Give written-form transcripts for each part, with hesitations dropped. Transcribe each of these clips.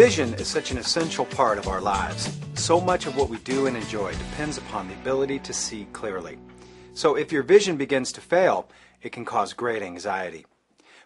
Vision is such an essential part of our lives. So much of what we do and enjoy depends upon the ability to see clearly. So if your vision begins to fail, it can cause great anxiety.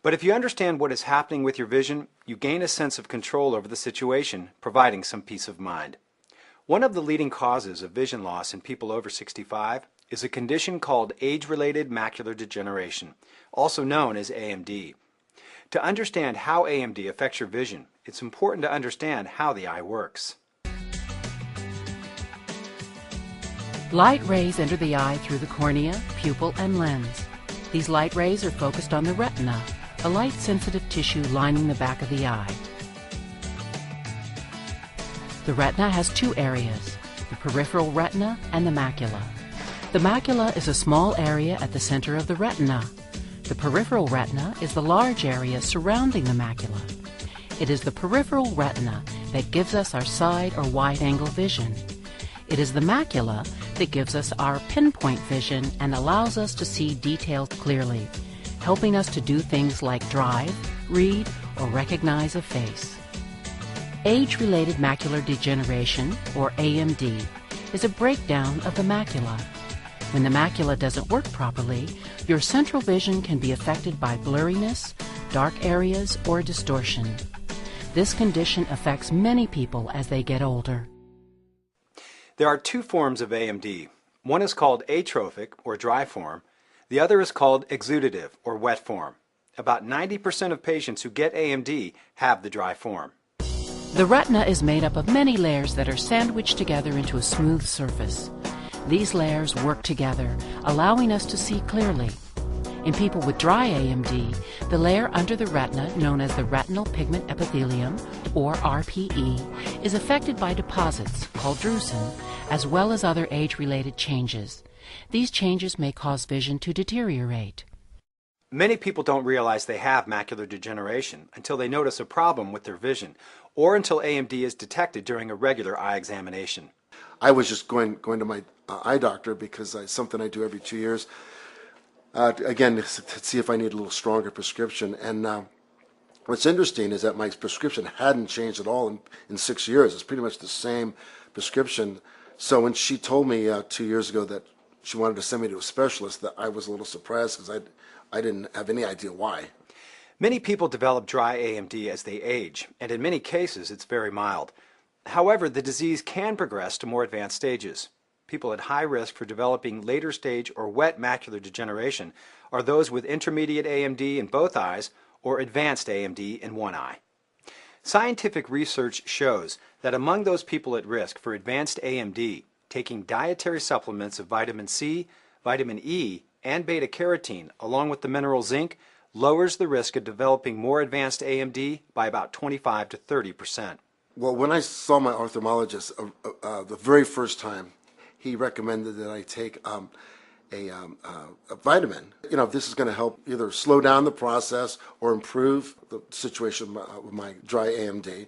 But if you understand what is happening with your vision, you gain a sense of control over the situation, providing some peace of mind. One of the leading causes of vision loss in people over 65 is a condition called age-related macular degeneration, also known as AMD. To understand how AMD affects your vision, it's important to understand how the eye works. Light rays enter the eye through the cornea, pupil, and lens. These light rays are focused on the retina, a light-sensitive tissue lining the back of the eye. The retina has two areas, the peripheral retina and the macula. The macula is a small area at the center of the retina. The peripheral retina is the large area surrounding the macula. It is the peripheral retina that gives us our side or wide-angle vision. It is the macula that gives us our pinpoint vision and allows us to see details clearly, helping us to do things like drive, read, or recognize a face. Age-related macular degeneration, or AMD, is a breakdown of the macula. When the macula doesn't work properly, your central vision can be affected by blurriness, dark areas, or distortion. This condition affects many people as they get older. There are two forms of AMD. One is called atrophic, or dry form. The other is called exudative, or wet form. About 90% of patients who get AMD have the dry form. The retina is made up of many layers that are sandwiched together into a smooth surface. These layers work together, allowing us to see clearly. In people with dry AMD, the layer under the retina, known as the retinal pigment epithelium, or RPE, is affected by deposits, called drusen, as well as other age-related changes. These changes may cause vision to deteriorate. Many people don't realize they have macular degeneration until they notice a problem with their vision, or until AMD is detected during a regular eye examination. I was just going to my eye doctor because it's something I do every 2 years. Again, to see if I need a little stronger prescription. And what's interesting is that my prescription hadn't changed at all in 6 years. It's pretty much the same prescription. So when she told me 2 years ago that she wanted to send me to a specialist, that I was a little surprised because I didn't have any idea why. Many people develop dry AMD as they age, and in many cases it's very mild. However, the disease can progress to more advanced stages. People at high risk for developing later stage or wet macular degeneration are those with intermediate AMD in both eyes or advanced AMD in one eye. Scientific research shows that among those people at risk for advanced AMD, taking dietary supplements of vitamin C, vitamin E, and beta-carotene, along with the mineral zinc, lowers the risk of developing more advanced AMD by about 25 to 30%. Well, when I saw my ophthalmologist the very first time, he recommended that I take a vitamin. You know, this is going to help either slow down the process or improve the situation with my dry AMD.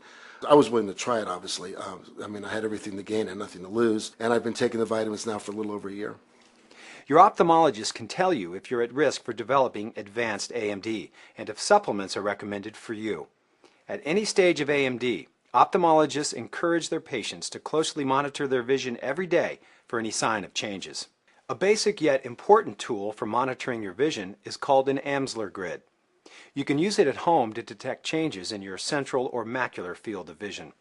I was willing to try it, obviously. I mean, I had everything to gain and nothing to lose, and I've been taking the vitamins now for a little over a year. Your ophthalmologist can tell you if you're at risk for developing advanced AMD and if supplements are recommended for you. At any stage of AMD, ophthalmologists encourage their patients to closely monitor their vision every day for any sign of changes. A basic yet important tool for monitoring your vision is called an Amsler grid. You can use it at home to detect changes in your central or macular field of vision.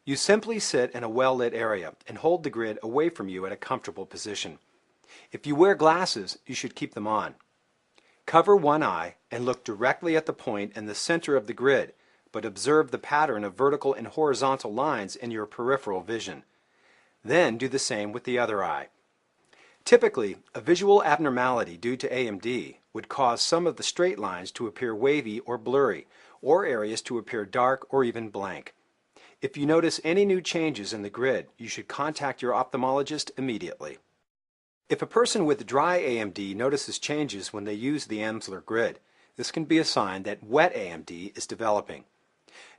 You simply sit in a well-lit area and hold the grid away from you at a comfortable position. If you wear glasses, you should keep them on. Cover one eye and look directly at the point in the center of the grid, but observe the pattern of vertical and horizontal lines in your peripheral vision. Then do the same with the other eye. Typically, a visual abnormality due to AMD would cause some of the straight lines to appear wavy or blurry, or areas to appear dark or even blank. If you notice any new changes in the grid, you should contact your ophthalmologist immediately. If a person with dry AMD notices changes when they use the Amsler grid, this can be a sign that wet AMD is developing.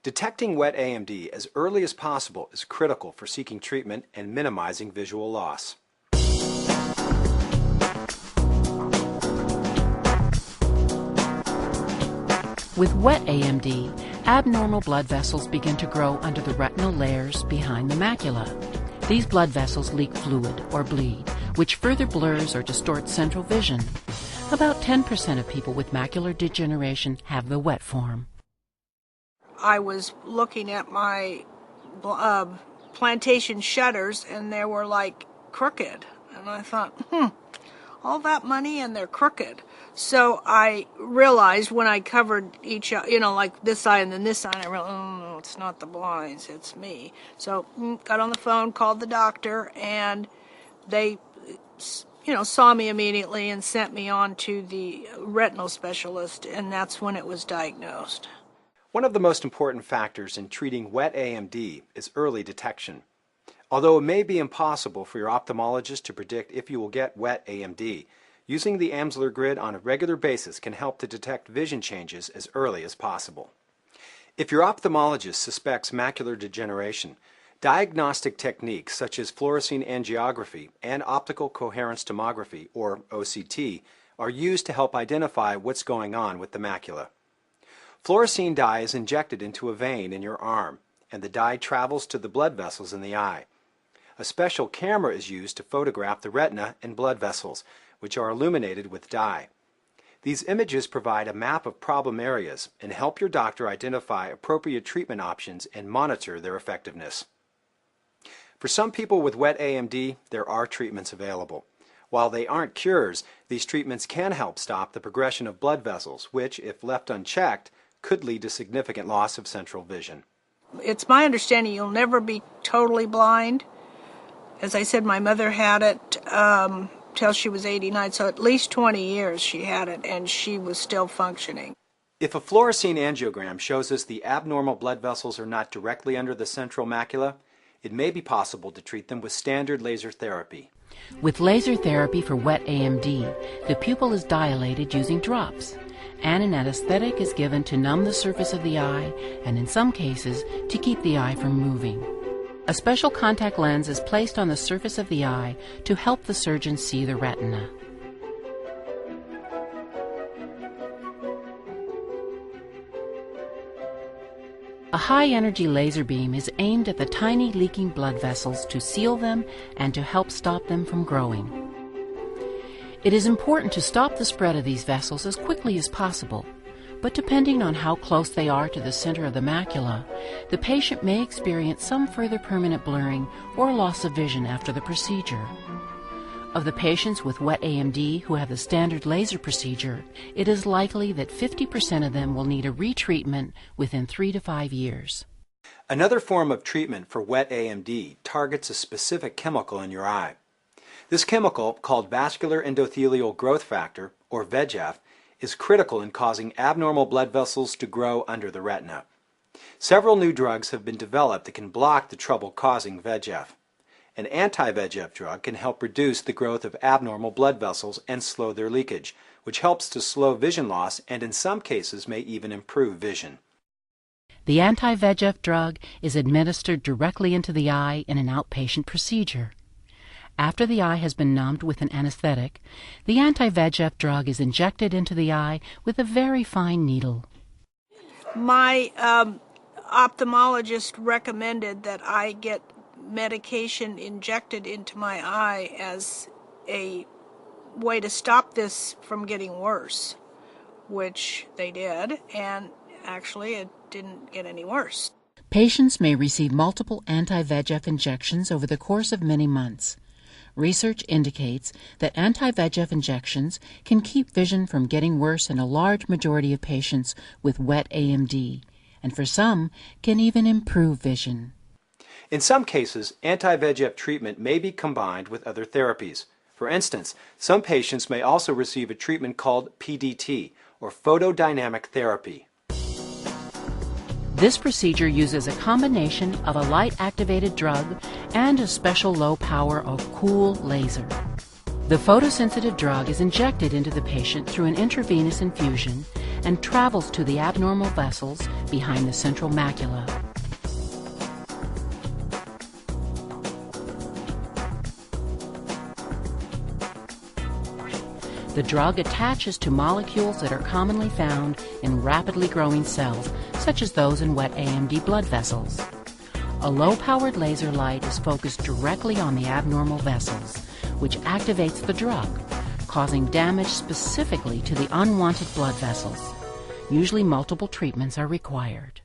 Detecting wet AMD as early as possible is critical for seeking treatment and minimizing visual loss. With wet AMD, Abnormal blood vessels begin to grow under the retinal layers behind the macula. These blood vessels leak fluid or bleed, which further blurs or distorts central vision. About 10% of people with macular degeneration have the wet form. I was looking at my plantation shutters, and they were like crooked. And I thought, all that money and they're crooked. So I realized when I covered each, like this eye and then this eye, I realized, oh no, it's not the blinds, it's me. So got on the phone, called the doctor, and they, saw me immediately and sent me on to the retinal specialist, and that's when it was diagnosed. One of the most important factors in treating wet AMD is early detection. Although it may be impossible for your ophthalmologist to predict if you will get wet AMD, using the Amsler grid on a regular basis can help to detect vision changes as early as possible. If your ophthalmologist suspects macular degeneration, diagnostic techniques such as fluorescein angiography and optical coherence tomography, or OCT, are used to help identify what's going on with the macula. Fluorescein dye is injected into a vein in your arm, and the dye travels to the blood vessels in the eye. A special camera is used to photograph the retina and blood vessels, which are illuminated with dye. These images provide a map of problem areas and help your doctor identify appropriate treatment options and monitor their effectiveness. For some people with wet AMD, there are treatments available. While they aren't cures, these treatments can help stop the progression of blood vessels, which, if left unchecked, could lead to significant loss of central vision. It's my understanding you'll never be totally blind. As I said, my mother had it till she was 89, so at least 20 years she had it, and she was still functioning. If a fluorescein angiogram shows us the abnormal blood vessels are not directly under the central macula, it may be possible to treat them with standard laser therapy. With laser therapy for wet AMD, the pupil is dilated using drops, and an anesthetic is given to numb the surface of the eye and in some cases to keep the eye from moving. A special contact lens is placed on the surface of the eye to help the surgeon see the retina. A high-energy laser beam is aimed at the tiny leaking blood vessels to seal them and to help stop them from growing. It is important to stop the spread of these vessels as quickly as possible, but depending on how close they are to the center of the macula, the patient may experience some further permanent blurring or loss of vision after the procedure. Of the patients with wet AMD who have the standard laser procedure, it is likely that 50% of them will need a retreatment within 3 to 5 years. Another form of treatment for wet AMD targets a specific chemical in your eye. This chemical, called vascular endothelial growth factor, or VEGF, is critical in causing abnormal blood vessels to grow under the retina. Several new drugs have been developed that can block the trouble-causing VEGF. An anti-VEGF drug can help reduce the growth of abnormal blood vessels and slow their leakage, which helps to slow vision loss and in some cases may even improve vision. The anti-VEGF drug is administered directly into the eye in an outpatient procedure. After the eye has been numbed with an anesthetic, the anti-VEGF drug is injected into the eye with a very fine needle. My ophthalmologist recommended that I get medication injected into my eye as a way to stop this from getting worse, which they did, and actually it didn't get any worse. Patients may receive multiple anti-VEGF injections over the course of many months. Research indicates that anti-VEGF injections can keep vision from getting worse in a large majority of patients with wet AMD, and for some can even improve vision. In some cases, anti-VEGF treatment may be combined with other therapies. For instance, some patients may also receive a treatment called PDT, or photodynamic therapy. This procedure uses a combination of a light-activated drug and a special low-power or cool laser. The photosensitive drug is injected into the patient through an intravenous infusion and travels to the abnormal vessels behind the central macula. The drug attaches to molecules that are commonly found in rapidly growing cells, such as those in wet AMD blood vessels. A low-powered laser light is focused directly on the abnormal vessels, which activates the drug, causing damage specifically to the unwanted blood vessels. Usually multiple treatments are required.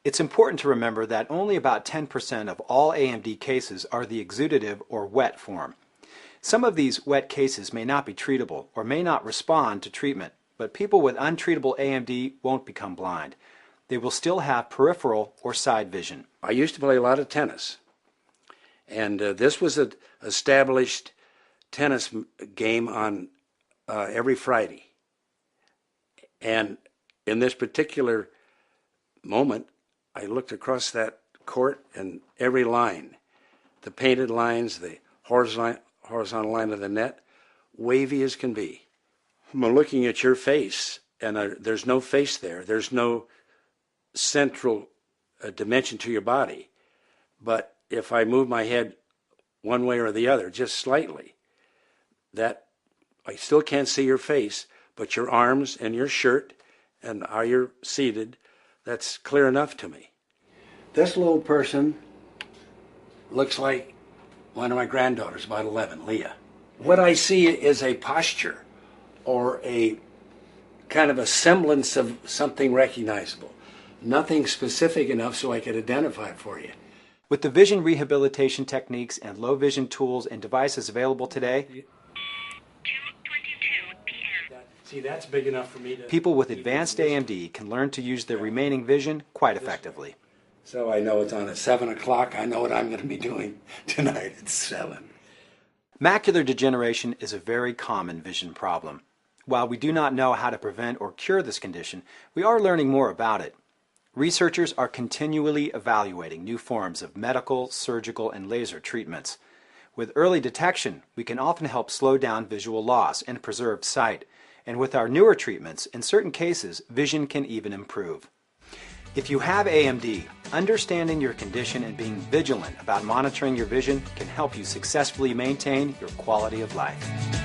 It's important to remember that only about 10% of all AMD cases are the exudative or wet form. Some of these wet cases may not be treatable or may not respond to treatment, but people with untreatable AMD won't become blind. They will still have peripheral or side vision. I used to play a lot of tennis, and this was an established tennis game on every Friday. And in this particular moment, I looked across that court, and every line, the painted lines, the horizontal line of the net, wavy as can be. I'm looking at your face, and there's no face there. There's no central dimension to your body. But if I move my head one way or the other, just slightly, that I still can't see your face, but your arms and your shirt and how you're seated, that's clear enough to me. This little person looks like one of my granddaughters, about 11, Leah. What I see is a posture or a kind of a semblance of something recognizable. Nothing specific enough so I could identify it for you. With the vision rehabilitation techniques and low vision tools and devices available today, 2:22 p.m. See, that's big enough for me to... people with advanced AMD can learn to use their remaining vision quite effectively. So I know it's on at 7 o'clock. I know what I'm going to be doing tonight at 7. Macular degeneration is a very common vision problem. While we do not know how to prevent or cure this condition, we are learning more about it. Researchers are continually evaluating new forms of medical, surgical, and laser treatments. With early detection, we can often help slow down visual loss and preserve sight. And with our newer treatments, in certain cases, vision can even improve. If you have AMD, understanding your condition and being vigilant about monitoring your vision can help you successfully maintain your quality of life.